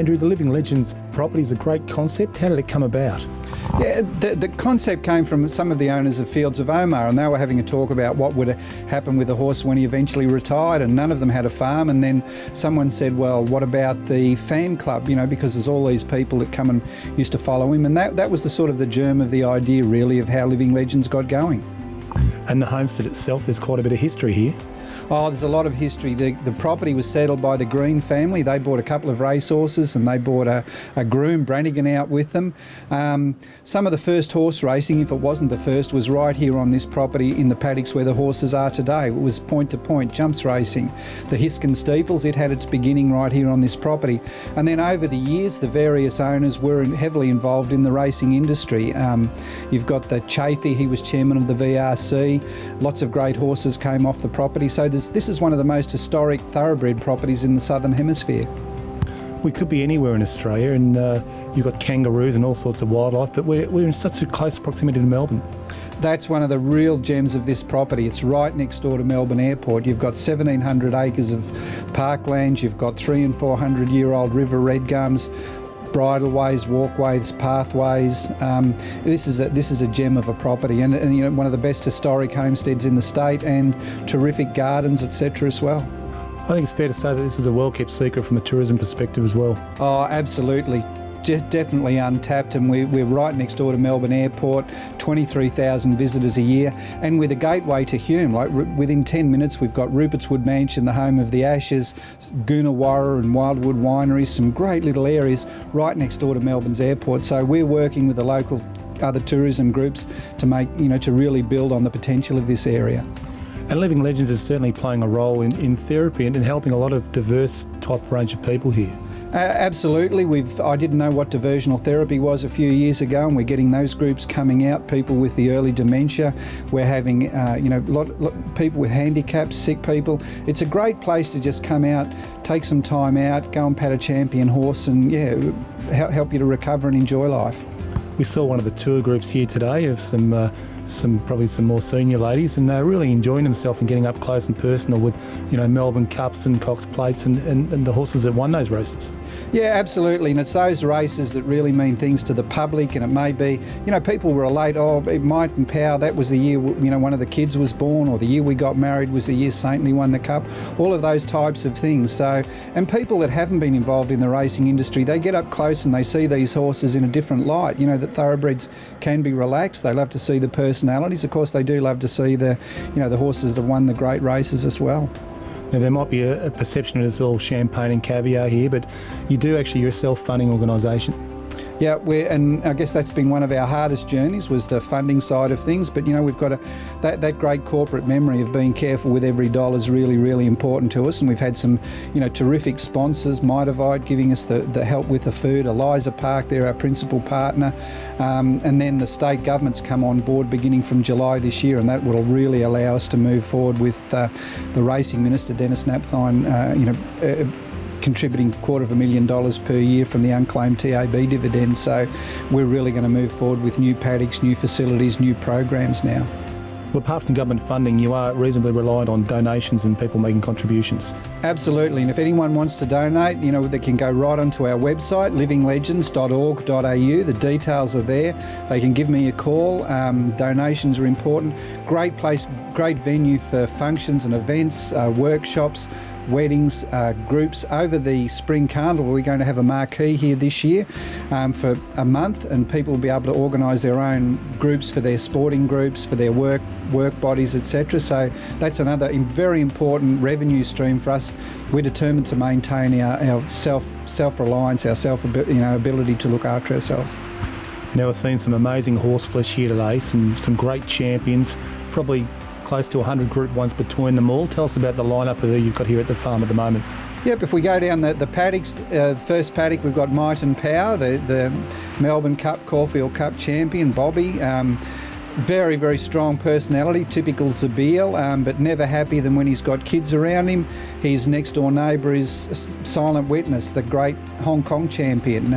Andrew, the Living Legends property is a great concept. How did it come about? Yeah, the concept came from some of the owners of Fields of Omar, and they were having a talk about what would happen with the horse when he eventually retired, and none of them had a farm. And then someone said, well, what about the fan club, because there's all these people that come and used to follow him. And that was the sort of the germ of the idea, really, of how Living Legends got going. And the homestead itself, there's quite a bit of history here. Oh, there's a lot of history. The property was settled by the Green family. They bought a couple of racehorses and they bought a groom, Brannigan, out with them. Some of the first horse racing, if it wasn't the first, was right here on this property in the paddocks where the horses are today. It was point-to-point jumps racing. The Hiskin Steeples, it had its beginning right here on this property. And then over the years, the various owners were heavily involved in the racing industry. You've got the Chafee, he was chairman of the VRC. Lots of great horses came off the property. So this is one of the most historic thoroughbred properties in the Southern Hemisphere. We could be anywhere in Australia, and you've got kangaroos and all sorts of wildlife, but we're in such a close proximity to Melbourne. That's one of the real gems of this property. It's right next door to Melbourne Airport. You've got 1,700 acres of parklands, you've got 300- and 400-year-old river red gums, bridleways, walkways, pathways. This is a gem of a property, and one of the best historic homesteads in the state, and terrific gardens, etc. as well. I think it's fair to say that this is a well-kept secret from a tourism perspective as well. Oh, absolutely. Definitely untapped, and we're right next door to Melbourne Airport, 23,000 visitors a year, and we're the gateway to Hume. Like within 10 minutes we've got Rupert's Wood Mansion, the home of the Ashes, Goonawarra and Wildwood Wineries, some great little areas right next door to Melbourne's airport. So we're working with the local other tourism groups to make, to really build on the potential of this area. And Living Legends is certainly playing a role in therapy and in helping a lot of diverse type range of people here. Absolutely. I didn't know what diversional therapy was a few years ago, and we're getting those groups coming out, people with the early dementia. We're having, people with handicaps, sick people. It's a great place to just come out, take some time out, go and pat a champion horse, and help you to recover and enjoy life. We saw one of the tour groups here today of probably some more senior ladies, and they're really enjoying themselves and getting up close and personal with, Melbourne Cups and Cox Plates and the horses that won those races. Yeah, absolutely, and it's those races that really mean things to the public, and it may be, people relate, Might and Power, that was the year, one of the kids was born, or the year we got married was the year Saintly won the Cup, all of those types of things. So, and people that haven't been involved in the racing industry, they get up close and they see these horses in a different light, that thoroughbreds can be relaxed, they love to see the personalities. Of course, they do love to see the horses that have won the great races as well. Now, there might be a perception that it's all champagne and caviar here, but you're a self-funding organisation. Yeah, and I guess that's been one of our hardest journeys, was the funding side of things. But we've got that great corporate memory of being careful with every dollar is really, really important to us. And we've had some, terrific sponsors. Mitavite giving us the help with the food. Eliza Park, they're our principal partner. And then the state government's come on board beginning from July this year, and that will really allow us to move forward with the racing minister, Dennis Napthine, contributing $250,000 per year from the unclaimed TAB dividend. So we're really going to move forward with new paddocks, new facilities, new programs now. Well, apart from government funding, you are reasonably reliant on donations and people making contributions. Absolutely, and if anyone wants to donate, they can go right onto our website, livinglegends.org.au. The details are there. They can give me a call. Donations are important. Great place, great venue for functions and events, workshops, weddings, groups. Over the Spring Carnival, we're going to have a marquee here this year for a month, and people will be able to organise their own groups for their sporting groups, for their work bodies, etc. So that's another very important revenue stream for us. We're determined to maintain our self-reliance, our ability to look after ourselves. Now, we've seen some amazing horse flesh here today, some great champions, probably close to 100 Group 1s between them all. Tell us about the lineup of who you've got here at the farm at the moment. Yep, if we go down the paddocks, first paddock we've got Might and Power, the Melbourne Cup, Caulfield Cup champion, Bobby. Very, very strong personality, typical Zabeel, but never happier than when he's got kids around him. His next door neighbour is Silent Witness, the great Hong Kong champion,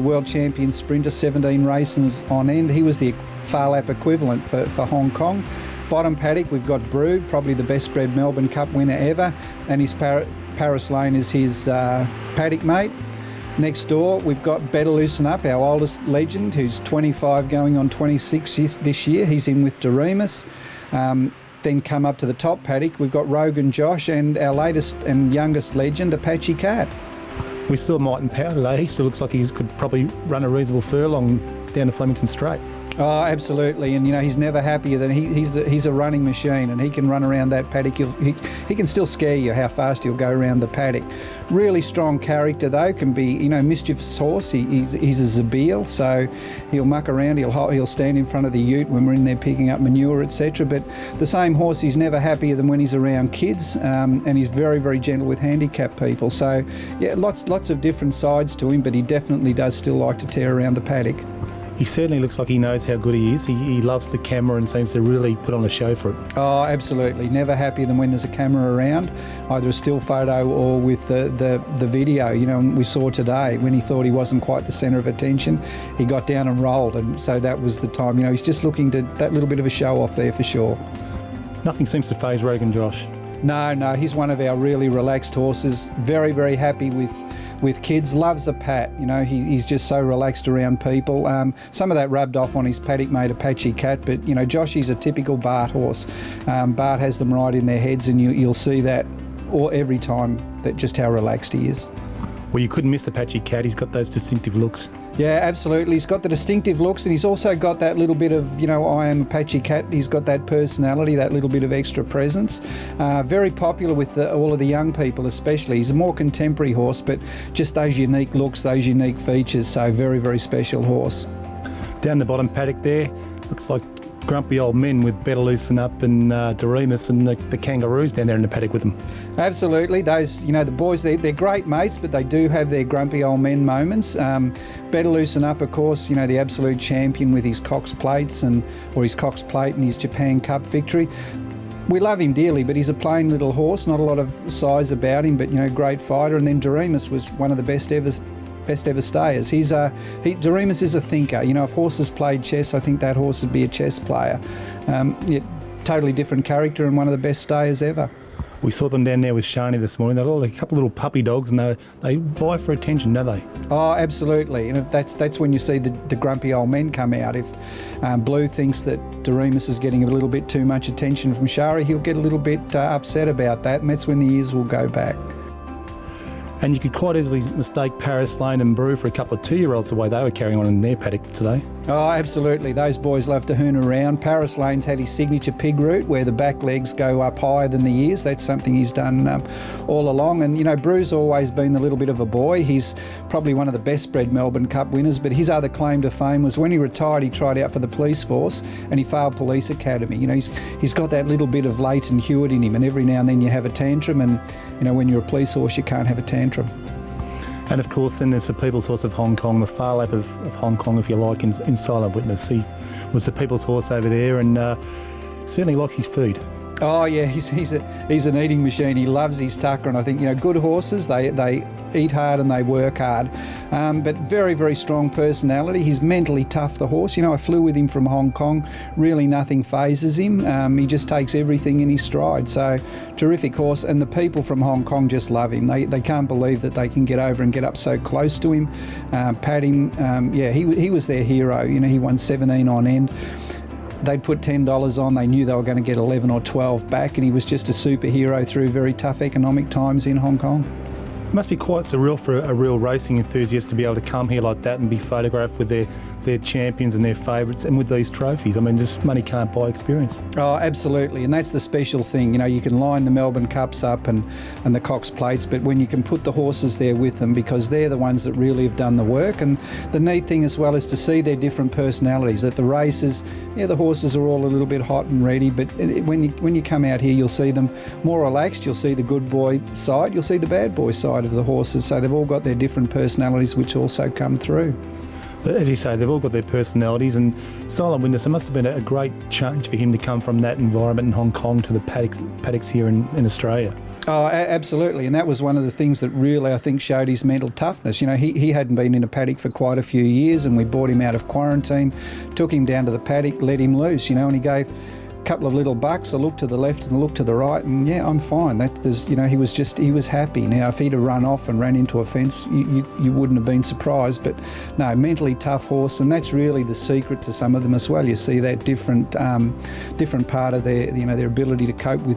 world champion sprinter, 17 races on end. He was the Phar Lap equivalent for Hong Kong. Bottom paddock, we've got Brood, probably the best bred Melbourne Cup winner ever, and his Paris Lane is his paddock mate. Next door, we've got Better Loosen Up, our oldest legend, who's 25 going on 26 this year. He's in with Doremus. Then come up to the top paddock, we've got Rogan Josh and our latest and youngest legend, Apache Cat. We saw Martin Power today. He still looks like he could probably run a reasonable furlong down to Flemington Straight. Oh, absolutely, and he's never happier than he's a running machine, and he can run around that paddock. He can still scare you how fast he'll go around the paddock. Really strong character though, can be mischievous horse. He's a Zabeel, so he'll muck around. He'll stand in front of the ute when we're in there picking up manure, etc. But the same horse, he's never happier than when he's around kids, and he's very, very gentle with handicapped people. So yeah, lots of different sides to him, but he definitely does still like to tear around the paddock. He certainly looks like he knows how good he is. He loves the camera and seems to really put on a show for it. Oh, absolutely. Never happier than when there's a camera around, either a still photo or with the video. We saw today when he thought he wasn't quite the centre of attention, he got down and rolled, and so that was the time. He's just looking to that little bit of a show off there for sure. Nothing seems to faze Rogan Josh. No, he's one of our really relaxed horses. Very, very happy with kids, loves a pat. He's just so relaxed around people. Some of that rubbed off on his paddock mate Apache Cat, but Joshy's a typical Bart horse. Bart has them right in their heads, and you'll see that every time, that just how relaxed he is. Well, you couldn't miss Apache Cat. He's got those distinctive looks. Yeah, absolutely. He's got the distinctive looks, and he's also got that little bit of, I am Apache Cat. He's got that personality, that little bit of extra presence. Very popular with all of the young people especially. He's a more contemporary horse, but just those unique looks, those unique features. So very, very special horse. Down the bottom paddock there, looks like grumpy old men with Better Loosen Up and Doremus and the kangaroos down there in the paddock with them. Absolutely. Those, the boys, they're great mates, but they do have their grumpy old men moments. Better Loosen Up, of course, the absolute champion with his Cox Plates or his Cox Plate and his Japan Cup victory. We love him dearly, but he's a plain little horse, not a lot of size about him, but great fighter. And then Doremus was one of the best ever stayers. Doremus is a thinker. If horses played chess, I think that horse would be a chess player. Totally different character and one of the best stayers ever. We saw them down there with Shani this morning. They're a couple of little puppy dogs, and they vie for attention, don't they? Oh, absolutely. And that's when you see the grumpy old men come out. If Blue thinks that Doremus is getting a little bit too much attention from Shari, he'll get a little bit upset about that, and that's when the ears will go back. And you could quite easily mistake Paris Lane and Brew for a couple of 2-year-olds the way they were carrying on in their paddock today. Oh, absolutely. Those boys love to hoon around. Paris Lane's had his signature pig route where the back legs go up higher than the ears. That's something he's done all along. And, Brew's always been a little bit of a boy. He's probably one of the best bred Melbourne Cup winners, but his other claim to fame was when he retired, he tried out for the police force and he failed police academy. He's got that little bit of latent Hewitt in him, and every now and then you have a tantrum, and, when you're a police horse, you can't have a tantrum. And of course, then there's the People's Horse of Hong Kong, the Phar Lap of Hong Kong, if you like, in Silent Witness. He was the People's Horse over there, and certainly likes his food. Oh yeah, he's an eating machine. He loves his tucker, and I think good horses, they eat hard and they work hard, but very, very strong personality. He's mentally tough, the horse. I flew with him from Hong Kong. Really nothing phases him. He just takes everything in his stride. So terrific horse, and the people from Hong Kong just love him. They can't believe that they can get over and get up so close to him, pat him. He was their hero. He won 17 on end. They'd put $10 on, they knew they were going to get 11 or 12 back, and he was just a superhero through very tough economic times in Hong Kong. It must be quite surreal for a real racing enthusiast to be able to come here like that and be photographed with their champions and their favourites and with these trophies. Just money can't buy experience. Oh, absolutely, and that's the special thing. You can line the Melbourne Cups up and the Cox Plates, but when you can put the horses there with them, because they're the ones that really have done the work. And the neat thing as well is to see their different personalities. At the races, the horses are all a little bit hot and ready, but when you come out here, you'll see them more relaxed. You'll see the good boy side, you'll see the bad boy side of the horses. So they've all got their different personalities, which also come through. As you say, they've all got their personalities, and Silent Witness, it must have been a great change for him to come from that environment in Hong Kong to the paddocks here in Australia. Oh, absolutely, and that was one of the things that really, I think, showed his mental toughness. He hadn't been in a paddock for quite a few years, and we brought him out of quarantine, took him down to the paddock, let him loose, and he gave couple of little bucks, I look to the left and look to the right, and yeah, I'm fine. He was happy. Now, if he'd have run off and ran into a fence, you wouldn't have been surprised. But no, mentally tough horse, and that's really the secret to some of them as well. You see that different part of their ability to cope with